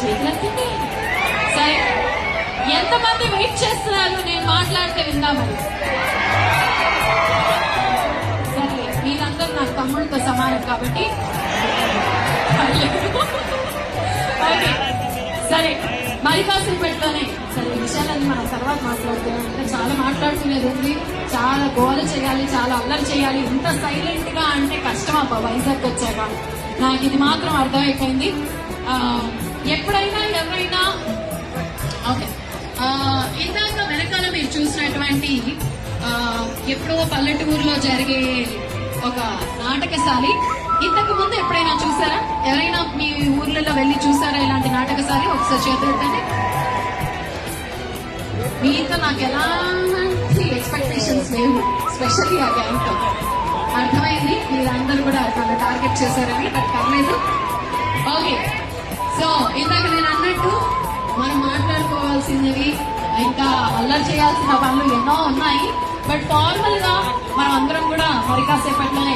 చేతులెత్తండి. సరే, ఎంతమంది వెయిట్ చేస్తున్నారు నేను మాట్లాడితే విందామని? సరే, మీరందరూ నాకు తమ్ముడితో సమానం కాబట్టి ఓకే. సరే, మరి కాసేపట్లోనే సరే విషయాలన్నీ మనం తర్వాత మాట్లాడుతున్నాం. ఇంకా చాలా మాట్లాడుకునేది ఉంది, చాలా గోల చేయాలి, చాలా అల్లరి చేయాలి. ఇంత సైలెంట్ గా అంటే కష్టం అబ్బా వైజాగ్ వచ్చాక. నాకు ఇది మాత్రం అర్థమైపోయింది. ఎప్పుడైనా ఎవరైనా ఓకే, ఇందాక వెనకాల మీరు చూసినటువంటి ఎప్పుడో పల్లెటూరులో జరిగే ఒక నాటకశాలి ఇంతకు ముందు ఎప్పుడైనా చూసారా? ఎవరైనా మీ ఊర్లలో వెళ్ళి చూసారా ఇలాంటి నాటకశాలి? ఒకసారి చేతులెత్తండి. మీతో నాకు ఎలాంటి ఎక్స్పెక్టేషన్స్ లేవు, స్పెషల్లీ ఆ గ్యాంగ్తో. అర్థమైంది, మీరందరూ కూడా నన్ను టార్గెట్ చేశారని, బట్ పర్లేదు. ఓకే, సో ఇందాక నేను అన్నట్టు మనం మాట్లాడుకోవాల్సినవి ఇంకా అల్లరి చేయాల్సిన పనులు ఎన్నో ఉన్నాయి. బట్ ఫార్మల్ గా మనం అందరం కూడా మరి కాసేపట్లోనే